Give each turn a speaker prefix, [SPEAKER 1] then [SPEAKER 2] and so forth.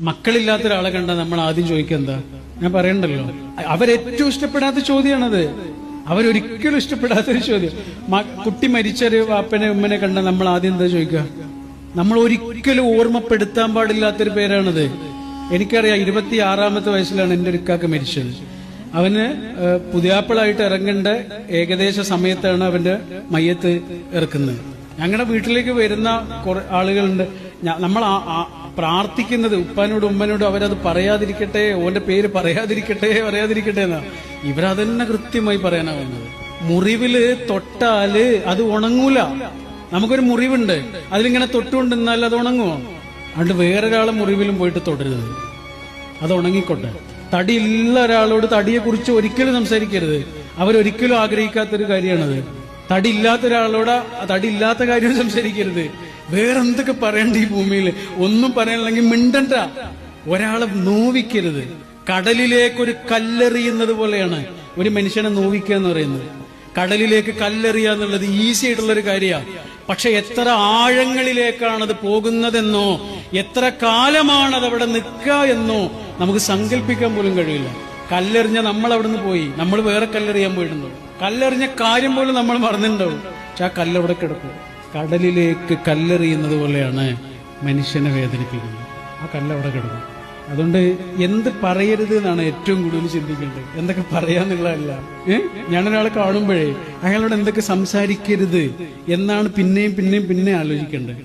[SPEAKER 1] മക്കളില്ലാത്ത ഒരാളെ കണ്ടാൽ നമ്മൾ ആദ്യം ചോദിക്കുക എന്താ? ഞാൻ പറയണ്ടല്ലോ, അവരേറ്റവും ഇഷ്ടപ്പെടാത്ത ചോദ്യമാണത്. അവരൊരിക്കലും ഇഷ്ടപ്പെടാത്തൊരു ചോദ്യം. കുട്ടി മരിച്ചൊരു വാപ്പനെ ഉമ്മനെ കണ്ടാൽ നമ്മൾ ആദ്യം എന്താ ചോദിക്കുക? നമ്മൾ ഒരിക്കലും ഓർമ്മപ്പെടുത്താൻ പാടില്ലാത്തൊരു പേരാണത്. എനിക്കറിയാം, 26-ാമത്തെ വയസ്സിലാണ് എൻ്റെ ഒരു ഇക്കാക്ക മരിച്ചത്. അവന് പുതിയാപ്പിളായിട്ട് ഇറങ്ങേണ്ട ഏകദേശ സമയത്താണ് അവന്റെ മയ്യത്ത് ഇറക്കുന്നത്. ഞങ്ങളുടെ വീട്ടിലേക്ക് വരുന്ന കുറെ ആളുകളുണ്ട്. നമ്മൾ പ്രാർത്ഥിക്കുന്നത് ഉപ്പാനോടും ഉമ്മനോടും അവരത് പറയാതിരിക്കട്ടെ, ഓന്റെ പേര് പറയാതിരിക്കട്ടെ എന്നാ. ഇവരതന്നെ കൃത്യമായി പറയാനാ വന്നത്. മുറിവില് തൊട്ടാല് അത് ഉണങ്ങൂല. നമുക്കൊരു മുറിവുണ്ട്, അതിലിങ്ങനെ തൊട്ടുകൊണ്ടിരുന്നാൽ അത് ഉണങ്ങുമോ? അതുകൊണ്ട് വേറൊരാളെ മുറിവിലും പോയിട്ട് തൊടരുത്, അത് ഉണങ്ങിക്കോട്ടെ. തടിയുള്ള ഒരാളോട് തടിയെ കുറിച്ച് ഒരിക്കലും സംസാരിക്കരുത്. അവരൊരിക്കലും ആഗ്രഹിക്കാത്തൊരു കാര്യമാണത്. തടിയില്ലാത്ത ഒരാളോട് തടിയില്ലാത്ത കാര്യം സംസാരിക്കരുത്. വേറെന്തൊക്കെ പറയണ്ട ഈ ഭൂമിയിൽ? ഒന്നും പറയാനില്ലെങ്കിൽ മിണ്ടണ്ട. ഒരാളെ നോവിക്കരുത്. കടലിലേക്കൊരു കല്ലെറിയുന്നത് പോലെയാണ് ഒരു മനുഷ്യനെ നോവിക്കുക എന്ന് പറയുന്നത്. കടലിലേക്ക് കല്ലെറിയുക എന്നുള്ളത് ഈസി ആയിട്ടുള്ളൊരു കാര്യമാണ്. പക്ഷെ എത്ര ആഴങ്ങളിലേക്കാണത് പോകുന്നതെന്നോ എത്ര കാലമാണത് അവിടെ നിൽക്കുക എന്നോ നമുക്ക് സങ്കല്പിക്കാൻ പോലും കഴിയില്ല. കല്ലെറിഞ്ഞ നമ്മൾ അവിടെ നിന്ന് പോയി, നമ്മൾ വേറെ കല്ലെറിയാൻ പോയിട്ടുണ്ടാവും. കല്ലെറിഞ്ഞ കാര്യം പോലും നമ്മൾ മറന്നിട്ടുണ്ടാവും. പക്ഷെ ആ കല്ലവിടെ കിടക്കും. കടലിലേക്ക് കല്ലെറിയുന്നത് പോലെയാണ് മനുഷ്യനെ വേദനിപ്പിക്കുന്നത്. ആ കല്ലവിടെ കിടക്കും. അതുകൊണ്ട് എന്ത് പറയരുത് എന്നാണ് ഏറ്റവും കൂടുതൽ ചിന്തിക്കേണ്ടത്. എന്തൊക്കെ പറയാന്നുള്ളതല്ല. ഞാനൊരാളെ കാണുമ്പോഴേ അയാളോട് എന്തൊക്കെ സംസാരിക്കരുത് എന്നാണ് പിന്നെയും ആലോചിക്കേണ്ടത്.